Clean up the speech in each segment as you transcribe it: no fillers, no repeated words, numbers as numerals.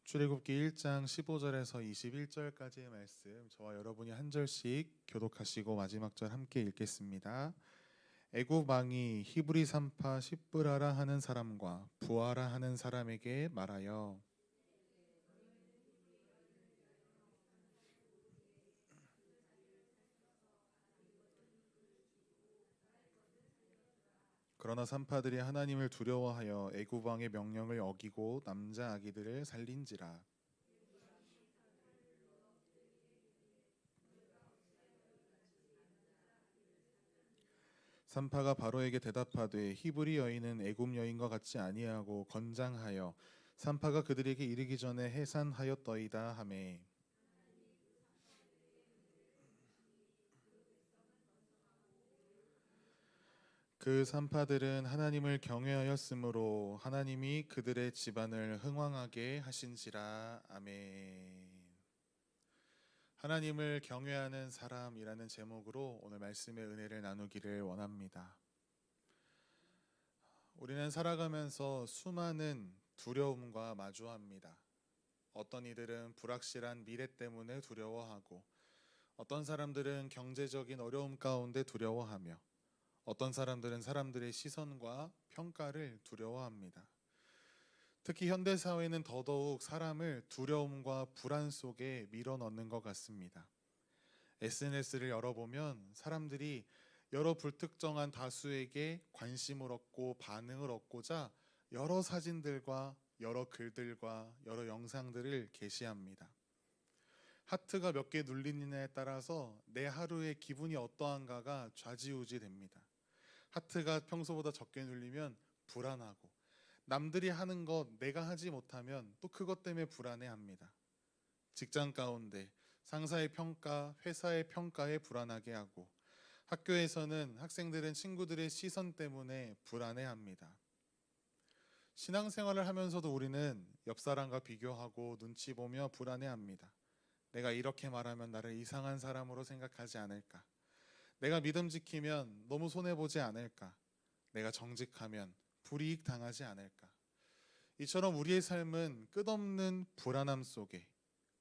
출애굽기 1장 15절에서 21절까지의 말씀, 저와 여러분이 한 절씩 교독하시고 마지막 절 함께 읽겠습니다. 애굽 왕이 히브리 산파 십브라라 하는 사람과 부하라 하는 사람에게 말하여 그러나 산파들이 하나님을 두려워하여 애굽 왕의 명령을 어기고 남자 아기들을 살린지라. 산파가 바로에게 대답하되 히브리 여인은 애굽 여인과 같지 아니하고 건장하여 산파가 그들에게 이르기 전에 해산하였더이다 하매 그 산파들은 하나님을 경외하였으므로 하나님이 그들의 집안을 흥왕하게 하신지라. 아멘. 하나님을 경외하는 사람이라는 제목으로 오늘 말씀의 은혜를 나누기를 원합니다. 우리는 살아가면서 수많은 두려움과 마주합니다. 어떤 이들은 불확실한 미래 때문에 두려워하고, 어떤 사람들은 경제적인 어려움 가운데 두려워하며, 어떤 사람들은 사람들의 시선과 평가를 두려워합니다. 특히 현대 사회는 더더욱 사람을 두려움과 불안 속에 밀어넣는 것 같습니다. SNS를 열어보면 사람들이 여러 불특정한 다수에게 관심을 얻고 반응을 얻고자 여러 사진들과 여러 글들과 여러 영상들을 게시합니다. 하트가 몇 개 눌리느냐에 따라서 내 하루의 기분이 어떠한가가 좌지우지 됩니다. 하트가 평소보다 적게 눌리면 불안하고, 남들이 하는 것 내가 하지 못하면 또 그것 때문에 불안해합니다. 직장 가운데 상사의 평가, 회사의 평가에 불안하게 하고, 학교에서는 학생들은 친구들의 시선 때문에 불안해합니다. 신앙생활을 하면서도 우리는 옆 사람과 비교하고 눈치 보며 불안해합니다. 내가 이렇게 말하면 나를 이상한 사람으로 생각하지 않을까? 내가 믿음 지키면 너무 손해보지 않을까? 내가 정직하면 불이익 당하지 않을까? 이처럼 우리의 삶은 끝없는 불안함 속에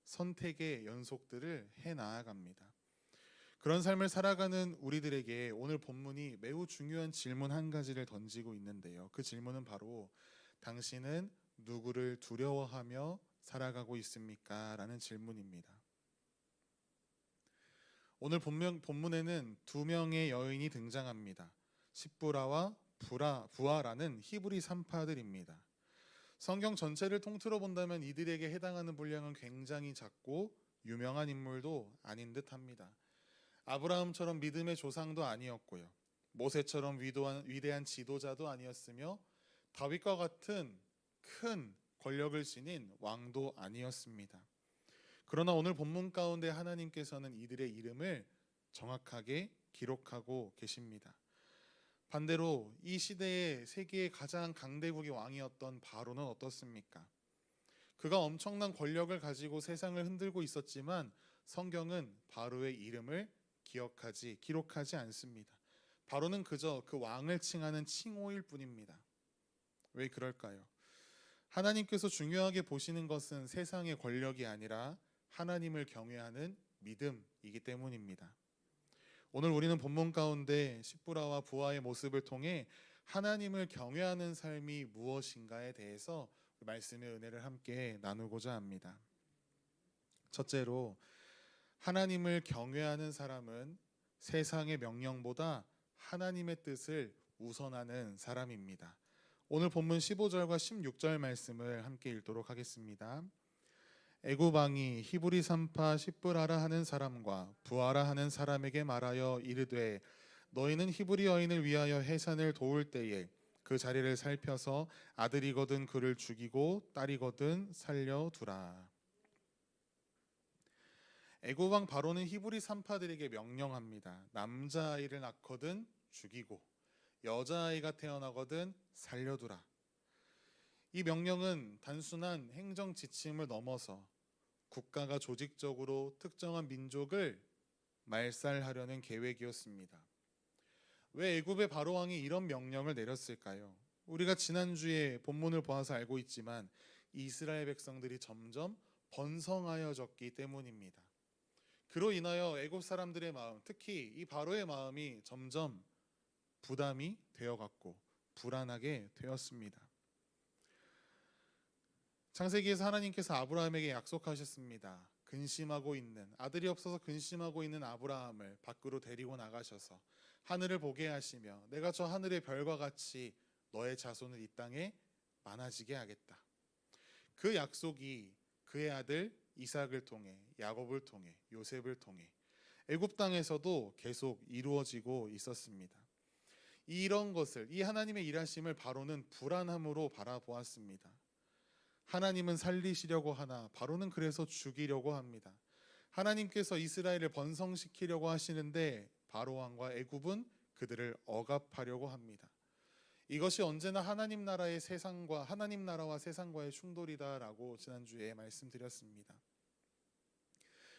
선택의 연속들을 해나아갑니다. 그런 삶을 살아가는 우리들에게 오늘 본문이 매우 중요한 질문 한 가지를 던지고 있는데요. 그 질문은 바로 당신은 누구를 두려워하며 살아가고 있습니까? 라는 질문입니다. 오늘 본문에는 두 명의 여인이 등장합니다. 십브라와 부하라는 히브리 산파들입니다. 성경 전체를 통틀어 본다면 이들에게 해당하는 분량은 굉장히 작고 유명한 인물도 아닌 듯합니다. 아브라함처럼 믿음의 조상도 아니었고요. 모세처럼 위대한 지도자도 아니었으며 다윗과 같은 큰 권력을 지닌 왕도 아니었습니다. 그러나 오늘 본문 가운데 하나님께서는 이들의 이름을 정확하게 기록하고 계십니다. 반대로 이 시대의 세계의 가장 강대국의 왕이었던 바로는 어떻습니까? 그가 엄청난 권력을 가지고 세상을 흔들고 있었지만 성경은 바로의 이름을 기록하지 않습니다. 바로는 그저 그 왕을 칭하는 칭호일 뿐입니다. 왜 그럴까요? 하나님께서 중요하게 보시는 것은 세상의 권력이 아니라 하나님을 경외하는 믿음이기 때문입니다. 오늘 우리는 본문 가운데 십브라와 부하의 모습을 통해 하나님을 경외하는 삶이 무엇인가에 대해서 말씀의 은혜를 함께 나누고자 합니다. 첫째로, 하나님을 경외하는 사람은 세상의 명령보다 하나님의 뜻을 우선하는 사람입니다. 오늘 본문 15절과 16절 말씀을 함께 읽도록 하겠습니다. 애굽 왕이 히브리 산파 십브라라 하는 사람과 부하라 하는 사람에게 말하여 이르되 너희는 히브리 여인을 위하여 해산을 도울 때에 그 자리를 살펴서 아들이거든 그를 죽이고 딸이거든 살려두라. 애굽 왕 바로는 히브리 산파들에게 명령합니다. 남자아이를 낳거든 죽이고 여자아이가 태어나거든 살려두라. 이 명령은 단순한 행정 지침을 넘어서 국가가 조직적으로 특정한 민족을 말살하려는 계획이었습니다. 왜 애굽의 바로 왕이 이런 명령을 내렸을까요? 우리가 지난주에 본문을 보아서 알고 있지만 이스라엘 백성들이 점점 번성하여졌기 때문입니다. 그로 인하여 애굽 사람들의 마음, 특히 이 바로의 마음이 점점 부담이 되어갔고 불안하게 되었습니다. 창세기에서 하나님께서 아브라함에게 약속하셨습니다. 근심하고 있는, 아들이 없어서 근심하고 있는 아브라함을 밖으로 데리고 나가셔서 하늘을 보게 하시며 내가 저 하늘의 별과 같이 너의 자손을 이 땅에 많아지게 하겠다. 그 약속이 그의 아들 이삭을 통해, 야곱을 통해, 요셉을 통해 애굽 땅에서도 계속 이루어지고 있었습니다. 이런 것을, 이 하나님의 일하심을 바로는 불안함으로 바라보았습니다. 하나님은 살리시려고 하나 바로는 그래서 죽이려고 합니다. 하나님께서 이스라엘을 번성시키려고 하시는데 바로 왕과 애굽은 그들을 억압하려고 합니다. 이것이 언제나 하나님 나라의 세상과 하나님 나라와 세상과의 충돌이다라고 지난주에 말씀드렸습니다.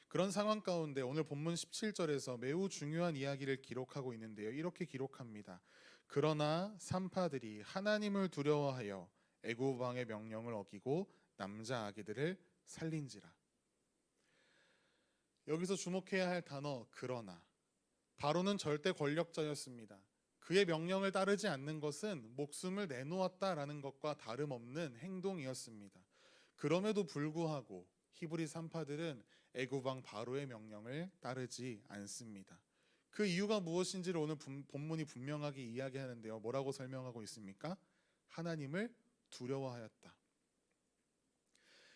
그런 상황 가운데 오늘 본문 17절에서 매우 중요한 이야기를 기록하고 있는데요. 이렇게 기록합니다. 그러나 산파들이 하나님을 두려워하여 애굽 왕의 명령을 어기고 남자 아기들을 살린지라. 여기서 주목해야 할 단어 그러나. 바로는 절대 권력자였습니다. 그의 명령을 따르지 않는 것은 목숨을 내놓았다라는 것과 다름없는 행동이었습니다. 그럼에도 불구하고 히브리 산파들은 애굽 왕 바로의 명령을 따르지 않습니다. 그 이유가 무엇인지를 오늘 본문이 분명하게 이야기하는데요. 뭐라고 설명하고 있습니까? 하나님을 두려워하였다.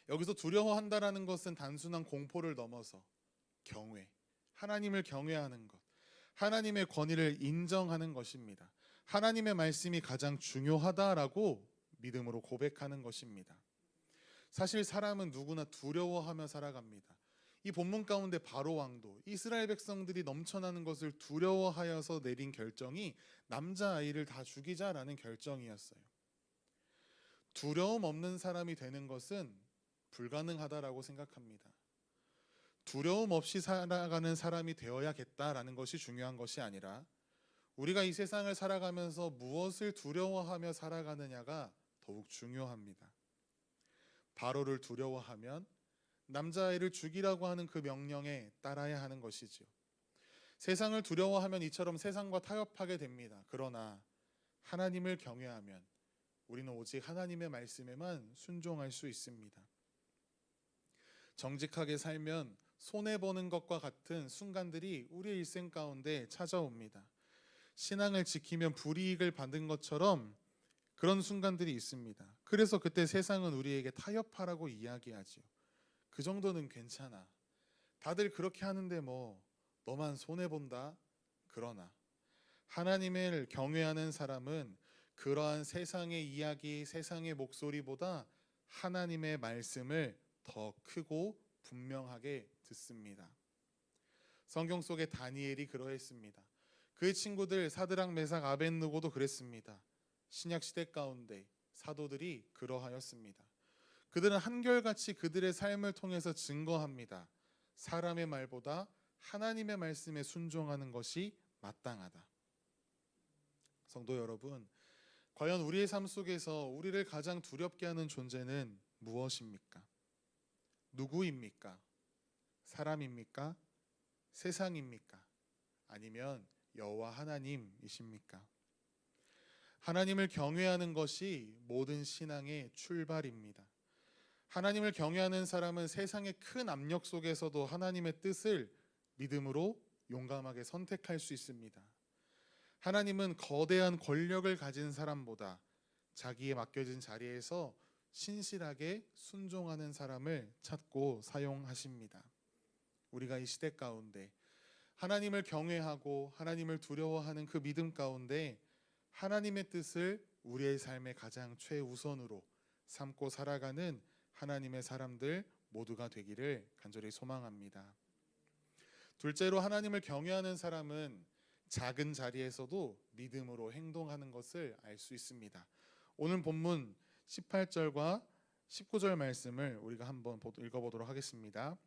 여기서 두려워한다라는 것은 단순한 공포를 넘어서 경외, 하나님을 경외하는 것, 하나님의 권위를 인정하는 것입니다. 하나님의 말씀이 가장 중요하다라고 믿음으로 고백하는 것입니다. 사실 사람은 누구나 두려워하며 살아갑니다. 이 본문 가운데 바로 왕도 이스라엘 백성들이 넘쳐나는 것을 두려워하여서 내린 결정이 남자아이를 다 죽이자라는 결정이었어요. 두려움 없는 사람이 되는 것은 불가능하다라고 생각합니다. 두려움 없이 살아가는 사람이 되어야겠다라는 것이 중요한 것이 아니라 우리가 이 세상을 살아가면서 무엇을 두려워하며 살아가느냐가 더욱 중요합니다. 바로를 두려워하면 남자아이를 죽이라고 하는 그 명령에 따라야 하는 것이지요. 세상을 두려워하면 이처럼 세상과 타협하게 됩니다. 그러나 하나님을 경외하면 우리는 오직 하나님의 말씀에만 순종할 수 있습니다. 정직하게 살면 손해보는 것과 같은 순간들이 우리의 일생 가운데 찾아옵니다. 신앙을 지키면 불이익을 받은 것처럼 그런 순간들이 있습니다. 그래서 그때 세상은 우리에게 타협하라고 이야기하죠. 그 정도는 괜찮아. 다들 그렇게 하는데 뭐 너만 손해본다. 그러나 하나님을 경외하는 사람은 그러한 세상의 이야기, 세상의 목소리보다 하나님의 말씀을 더 크고 분명하게 듣습니다. 성경 속에 다니엘이 그러했습니다. 그의 친구들 사드락, 메삭, 아벳느고도 그랬습니다. 신약 시대 가운데 사도들이 그러하였습니다. 그들은 한결같이 그들의 삶을 통해서 증거합니다. 사람의 말보다 하나님의 말씀에 순종하는 것이 마땅하다. 성도 여러분, 과연 우리의 삶 속에서 우리를 가장 두렵게 하는 존재는 무엇입니까? 누구입니까? 사람입니까? 세상입니까? 아니면 여호와 하나님이십니까? 하나님을 경외하는 것이 모든 신앙의 출발입니다. 하나님을 경외하는 사람은 세상의 큰 압력 속에서도 하나님의 뜻을 믿음으로 용감하게 선택할 수 있습니다. 하나님은 거대한 권력을 가진 사람보다 자기의 맡겨진 자리에서 신실하게 순종하는 사람을 찾고 사용하십니다. 우리가 이 시대 가운데 하나님을 경외하고 하나님을 두려워하는 그 믿음 가운데 하나님의 뜻을 우리의 삶의 가장 최우선으로 삼고 살아가는 하나님의 사람들 모두가 되기를 간절히 소망합니다. 둘째로 하나님을 경외하는 사람은 작은 자리에서도 믿음으로 행동하는 것을 알 수 있습니다. 오늘 본문 18절과 19절 말씀을 우리가 한번 읽어보도록 하겠습니다.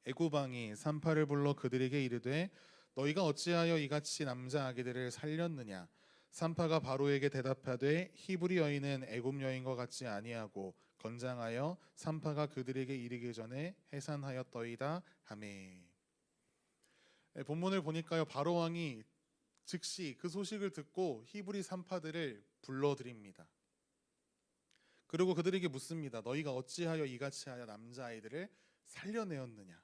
애굽 왕이 산파를 불러 그들에게 이르되 너희가 어찌하여 이같이 남자 아기들을 살렸느냐? 산파가 바로에게 대답하되 히브리 여인은 애굽 여인과 같지 아니하고 건장하여 산파가 그들에게 이르기 전에 해산하였더이다 하매. 본문을 보니까요, 바로 왕이 즉시 그 소식을 듣고 히브리 산파들을 불러들입니다. 그리고 그들에게 묻습니다. 너희가 어찌하여 이같이 하여 남자아이들을 살려내었느냐.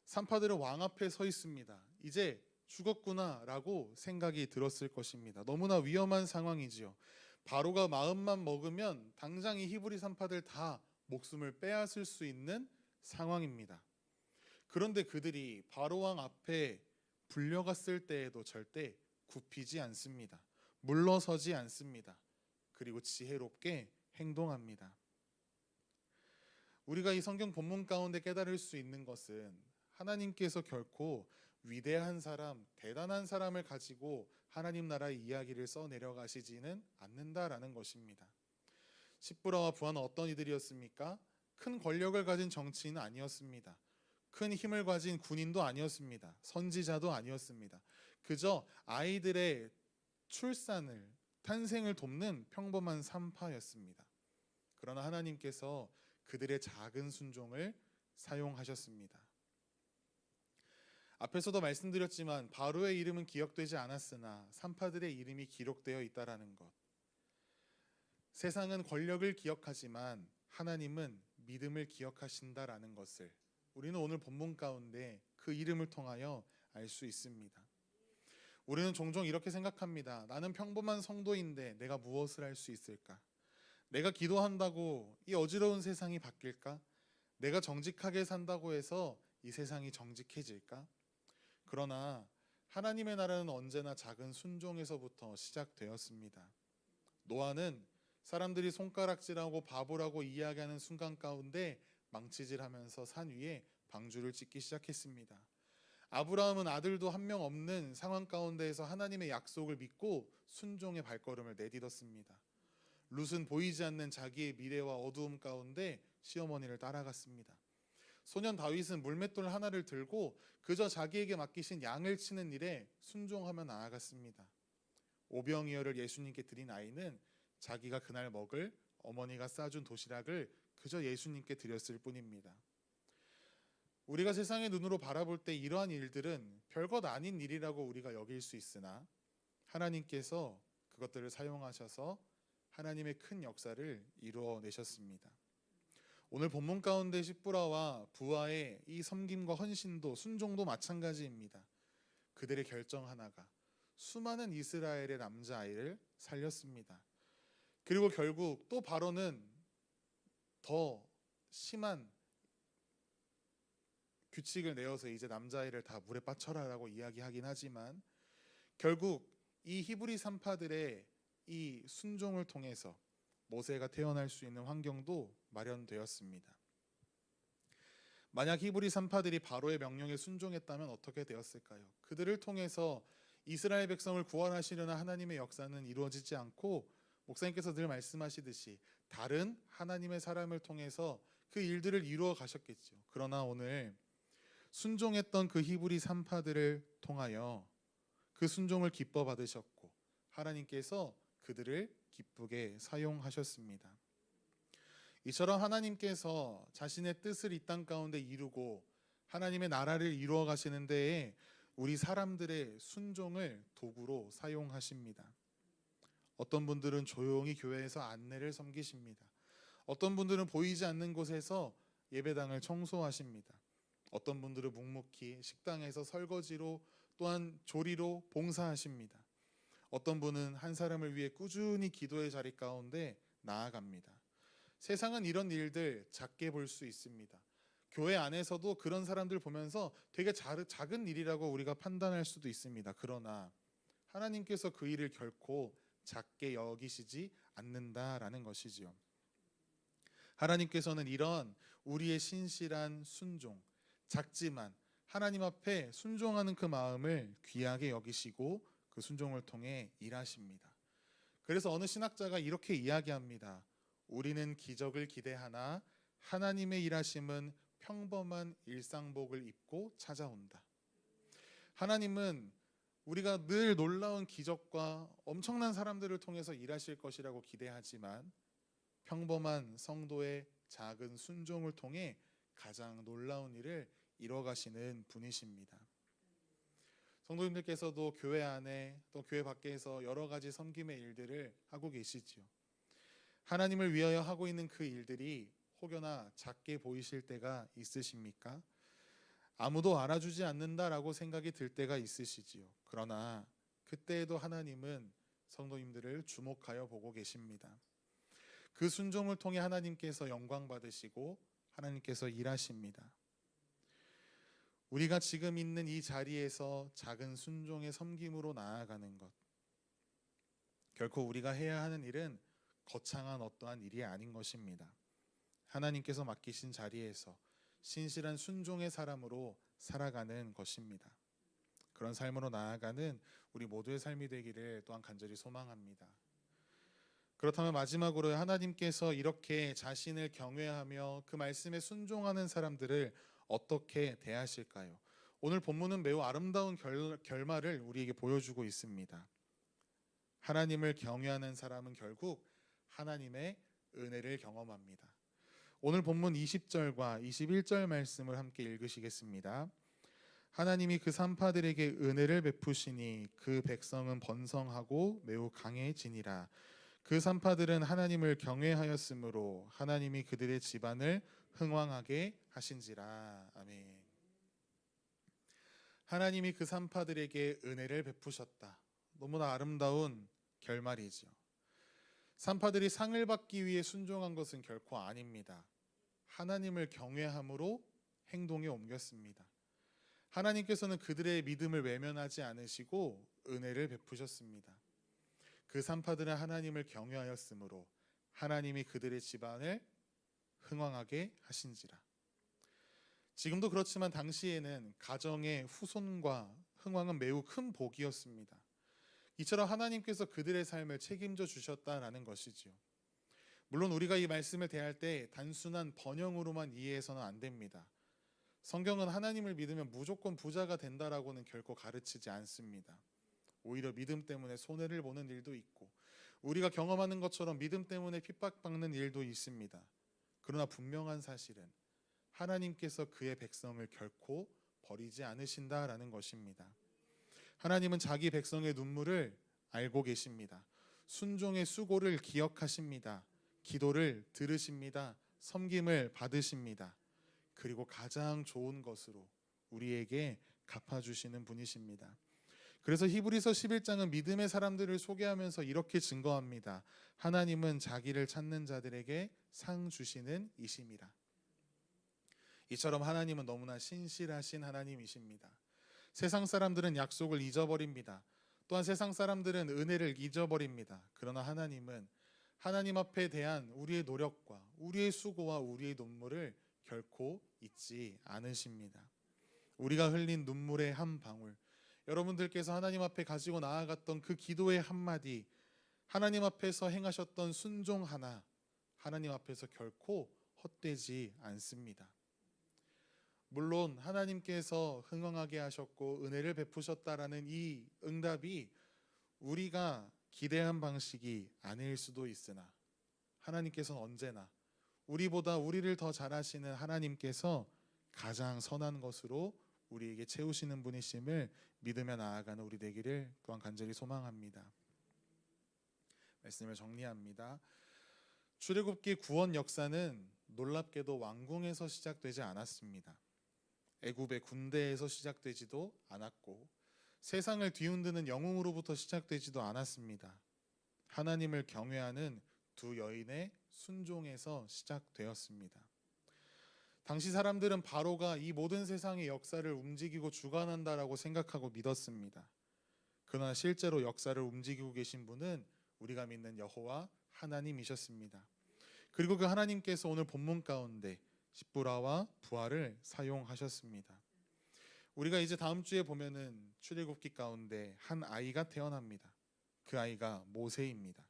산파들은 왕 앞에 서 있습니다. 이제 죽었구나라고 생각이 들었을 것입니다. 너무나 위험한 상황이지요. 바로가 마음만 먹으면 당장 이 히브리 산파들 다 목숨을 빼앗을 수 있는 상황입니다. 그런데 그들이 바로 왕 앞에 불려갔을 때에도 절대 굽히지 않습니다. 물러서지 않습니다. 그리고 지혜롭게 행동합니다. 우리가 이 성경 본문 가운데 깨달을 수 있는 것은 하나님께서 결코 위대한 사람, 대단한 사람을 가지고 하나님 나라의 이야기를 써내려가시지는 않는다라는 것입니다. 십부라와 부하는 어떤 이들이었습니까? 큰 권력을 가진 정치인은 아니었습니다. 큰 힘을 가진 군인도 아니었습니다. 선지자도 아니었습니다. 그저 아이들의 출산을, 탄생을 돕는 평범한 산파였습니다. 그러나 하나님께서 그들의 작은 순종을 사용하셨습니다. 앞에서도 말씀드렸지만 바로의 이름은 기억되지 않았으나 산파들의 이름이 기록되어 있다라는 것. 세상은 권력을 기억하지만 하나님은 믿음을 기억하신다라는 것을 우리는 오늘 본문 가운데 그 이름을 통하여 알 수 있습니다. 우리는 종종 이렇게 생각합니다. 나는 평범한 성도인데 내가 무엇을 할 수 있을까? 내가 기도한다고 이 어지러운 세상이 바뀔까? 내가 정직하게 산다고 해서 이 세상이 정직해질까? 그러나 하나님의 나라는 언제나 작은 순종에서부터 시작되었습니다. 노아는 사람들이 손가락질하고 바보라고 이야기하는 순간 가운데 망치질하면서 산 위에 방주를 짓기 시작했습니다. 아브라함은 아들도 한 명 없는 상황 가운데에서 하나님의 약속을 믿고 순종의 발걸음을 내딛었습니다. 룻은 보이지 않는 자기의 미래와 어두움 가운데 시어머니를 따라갔습니다. 소년 다윗은 물맷돌 하나를 들고 그저 자기에게 맡기신 양을 치는 일에 순종하며 나아갔습니다. 오병이어를 예수님께 드린 아이는 자기가 그날 먹을 어머니가 싸준 도시락을 그저 예수님께 드렸을 뿐입니다. 우리가 세상의 눈으로 바라볼 때 이러한 일들은 별것 아닌 일이라고 우리가 여길 수 있으나 하나님께서 그것들을 사용하셔서 하나님의 큰 역사를 이루어내셨습니다. 오늘 본문 가운데 십부라와 부하의 이 섬김과 헌신도 순종도 마찬가지입니다. 그들의 결정 하나가 수많은 이스라엘의 남자아이를 살렸습니다. 그리고 결국 또 바로는 더 심한 규칙을 내어서 이제 남자아이를 다 물에 빠쳐라라고 이야기하긴 하지만 결국 이 히브리 산파들의 이 순종을 통해서 모세가 태어날 수 있는 환경도 마련되었습니다. 만약 히브리 산파들이 바로의 명령에 순종했다면 어떻게 되었을까요? 그들을 통해서 이스라엘 백성을 구원하시려는 하나님의 역사는 이루어지지 않고 목사님께서 늘 말씀하시듯이 다른 하나님의 사람을 통해서 그 일들을 이루어 가셨겠죠. 그러나 오늘 순종했던 그 히브리 산파들을 통하여 그 순종을 기뻐 받으셨고 하나님께서 그들을 기쁘게 사용하셨습니다. 이처럼 하나님께서 자신의 뜻을 이 땅 가운데 이루고 하나님의 나라를 이루어 가시는 데에 우리 사람들의 순종을 도구로 사용하십니다. 어떤 분들은 조용히 교회에서 안내를 섬기십니다. 어떤 분들은 보이지 않는 곳에서 예배당을 청소하십니다. 어떤 분들은 묵묵히 식당에서 설거지로 또한 조리로 봉사하십니다. 어떤 분은 한 사람을 위해 꾸준히 기도의 자리 가운데 나아갑니다. 세상은 이런 일들 작게 볼 수 있습니다. 교회 안에서도 그런 사람들 보면서 되게 작은 일이라고 우리가 판단할 수도 있습니다. 그러나 하나님께서 그 일을 결코 작게 여기시지 않는다라는 것이지요. 하나님께서는 이런 우리의 신실한 순종, 작지만 하나님 앞에 순종하는 그 마음을 귀하게 여기시고 그 순종을 통해 일하십니다. 그래서 어느 신학자가 이렇게 이야기합니다. 우리는 기적을 기대하나 하나님의 일하심은 평범한 일상복을 입고 찾아온다. 하나님은 우리가 늘 놀라운 기적과 엄청난 사람들을 통해서 일하실 것이라고 기대하지만 평범한 성도의 작은 순종을 통해 가장 놀라운 일을 이뤄가시는 분이십니다. 성도님들께서도 교회 안에 또 교회 밖에서 여러 가지 섬김의 일들을 하고 계시지요. 하나님을 위하여 하고 있는 그 일들이 혹여나 작게 보이실 때가 있으십니까? 아무도 알아주지 않는다라고 생각이 들 때가 있으시지요. 그러나 그때에도 하나님은 성도님들을 주목하여 보고 계십니다. 그 순종을 통해 하나님께서 영광 받으시고 하나님께서 일하십니다. 우리가 지금 있는 이 자리에서 작은 순종의 섬김으로 나아가는 것, 결코 우리가 해야 하는 일은 거창한 어떠한 일이 아닌 것입니다. 하나님께서 맡기신 자리에서 신실한 순종의 사람으로 살아가는 것입니다. 그런 삶으로 나아가는 우리 모두의 삶이 되기를 또한 간절히 소망합니다. 그렇다면 마지막으로 하나님께서 이렇게 자신을 경외하며 그 말씀에 순종하는 사람들을 어떻게 대하실까요? 오늘 본문은 매우 아름다운 결말을 우리에게 보여주고 있습니다. 하나님을 경외하는 사람은 결국 하나님의 은혜를 경험합니다. 오늘 본문 20절과 21절 말씀을 함께 읽으시겠습니다. 하나님이 그 산파들에게 은혜를 베푸시니 그 백성은 번성하고 매우 강해지니라. 그 산파들은 하나님을 경외하였으므로 하나님이 그들의 집안을 흥왕하게 하신지라. 아멘. 하나님이 그 산파들에게 은혜를 베푸셨다. 너무나 아름다운 결말이죠. 산파들이 상을 받기 위해 순종한 것은 결코 아닙니다. 하나님을 경외함으로 행동에 옮겼습니다. 하나님께서는 그들의 믿음을 외면하지 않으시고 은혜를 베푸셨습니다. 그 산파들은 하나님을 경외하였으므로 하나님이 그들의 집안을 흥왕하게 하신지라. 지금도 그렇지만 당시에는 가정의 후손과 흥왕은 매우 큰 복이었습니다. 이처럼 하나님께서 그들의 삶을 책임져 주셨다라는 것이지요. 물론 우리가 이 말씀을 대할 때 단순한 번영으로만 이해해서는 안 됩니다. 성경은 하나님을 믿으면 무조건 부자가 된다라고는 결코 가르치지 않습니다. 오히려 믿음 때문에 손해를 보는 일도 있고 우리가 경험하는 것처럼 믿음 때문에 핍박받는 일도 있습니다. 그러나 분명한 사실은 하나님께서 그의 백성을 결코 버리지 않으신다라는 것입니다. 하나님은 자기 백성의 눈물을 알고 계십니다. 순종의 수고를 기억하십니다. 기도를 들으십니다. 섬김을 받으십니다. 그리고 가장 좋은 것으로 우리에게 갚아주시는 분이십니다. 그래서 히브리서 11장은 믿음의 사람들을 소개하면서 이렇게 증거합니다. 하나님은 자기를 찾는 자들에게 상 주시는 이심이라. 이처럼 하나님은 너무나 신실하신 하나님이십니다. 세상 사람들은 약속을 잊어버립니다. 또한 세상 사람들은 은혜를 잊어버립니다. 그러나 하나님은 하나님 앞에 대한 우리의 노력과 우리의 수고와 우리의 눈물을 결코 잊지 않으십니다. 우리가 흘린 눈물의 한 방울, 여러분들께서 하나님 앞에 가지고 나아갔던 그 기도의 한마디, 하나님 앞에서 행하셨던 순종 하나, 하나님 앞에서 결코 헛되지 않습니다. 물론 하나님께서 흥왕하게 하셨고 은혜를 베푸셨다라는 이 응답이 우리가 기대한 방식이 아닐 수도 있으나 하나님께서는 언제나 우리보다 우리를 더 잘하시는 하나님께서 가장 선한 것으로 우리에게 채우시는 분이심을 믿으며 나아가는 우리 되기를 또한 간절히 소망합니다. 말씀을 정리합니다. 출애굽기 구원 역사는 놀랍게도 왕궁에서 시작되지 않았습니다. 애굽의 군대에서 시작되지도 않았고 세상을 뒤흔드는 영웅으로부터 시작되지도 않았습니다. 하나님을 경외하는 두 여인의 순종에서 시작되었습니다. 당시 사람들은 바로가 이 모든 세상의 역사를 움직이고 주관한다라고 생각하고 믿었습니다. 그러나 실제로 역사를 움직이고 계신 분은 우리가 믿는 여호와 하나님이셨습니다. 그리고 그 하나님께서 오늘 본문 가운데 십부라와 부하를 사용하셨습니다. 우리가 이제 다음 주에 보면은 출애굽기 가운데 한 아이가 태어납니다. 그 아이가 모세입니다.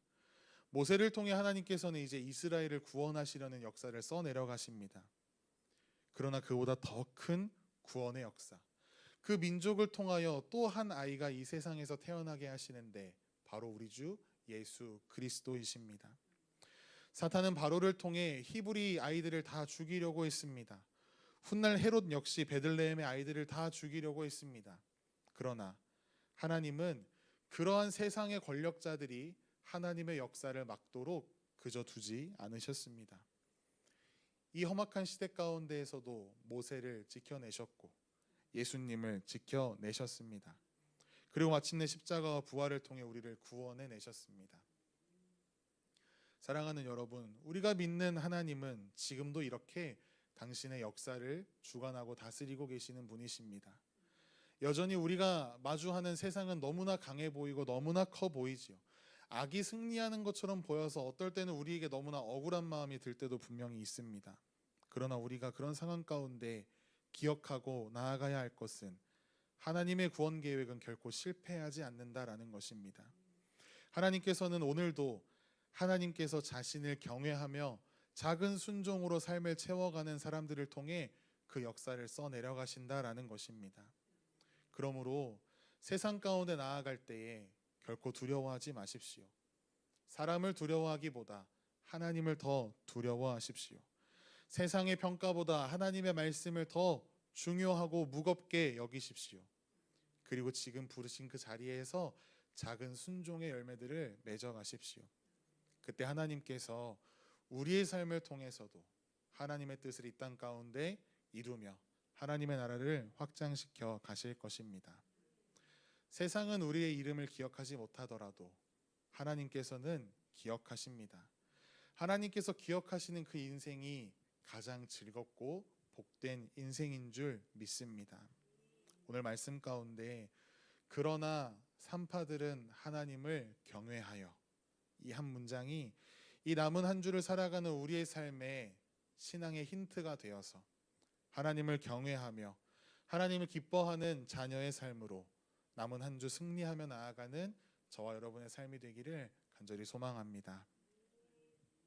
모세를 통해 하나님께서는 이제 이스라엘을 구원하시려는 역사를 써내려 가십니다. 그러나 그보다 더 큰 구원의 역사, 그 민족을 통하여 또 한 아이가 이 세상에서 태어나게 하시는데 바로 우리 주 예수 그리스도이십니다. 사탄은 바로를 통해 히브리 아이들을 다 죽이려고 했습니다. 훗날 헤롯 역시 베들레헴의 아이들을 다 죽이려고 했습니다. 그러나 하나님은 그러한 세상의 권력자들이 하나님의 역사를 막도록 그저 두지 않으셨습니다. 이 험악한 시대 가운데에서도 모세를 지켜내셨고 예수님을 지켜내셨습니다. 그리고 마침내 십자가와 부활을 통해 우리를 구원해 내셨습니다. 사랑하는 여러분, 우리가 믿는 하나님은 지금도 이렇게 당신의 역사를 주관하고 다스리고 계시는 분이십니다. 여전히 우리가 마주하는 세상은 너무나 강해 보이고 너무나 커 보이지요. 악이 승리하는 것처럼 보여서 어떨 때는 우리에게 너무나 억울한 마음이 들 때도 분명히 있습니다. 그러나 우리가 그런 상황 가운데 기억하고 나아가야 할 것은 하나님의 구원 계획은 결코 실패하지 않는다라는 것입니다. 하나님께서는 오늘도 하나님께서 자신을 경외하며 작은 순종으로 삶을 채워가는 사람들을 통해 그 역사를 써내려가신다라는 것입니다. 그러므로 세상 가운데 나아갈 때에 결코 두려워하지 마십시오. 사람을 두려워하기보다 하나님을 더 두려워하십시오. 세상의 평가보다 하나님의 말씀을 더 중요하고 무겁게 여기십시오. 그리고 지금 부르신 그 자리에서 작은 순종의 열매들을 맺어가십시오. 그때 하나님께서 우리의 삶을 통해서도 하나님의 뜻을 이 땅 가운데 이루며 하나님의 나라를 확장시켜 가실 것입니다. 세상은 우리의 이름을 기억하지 못하더라도 하나님께서는 기억하십니다. 하나님께서 기억하시는 그 인생이 가장 즐겁고 복된 인생인 줄 믿습니다. 오늘 말씀 가운데 그러나 산파들은 하나님을 경외하여, 이 한 문장이 이 남은 한 주를 살아가는 우리의 삶에 신앙의 힌트가 되어서 하나님을 경외하며 하나님을 기뻐하는 자녀의 삶으로 남은 한 주 승리하며 나아가는 저와 여러분의 삶이 되기를 간절히 소망합니다.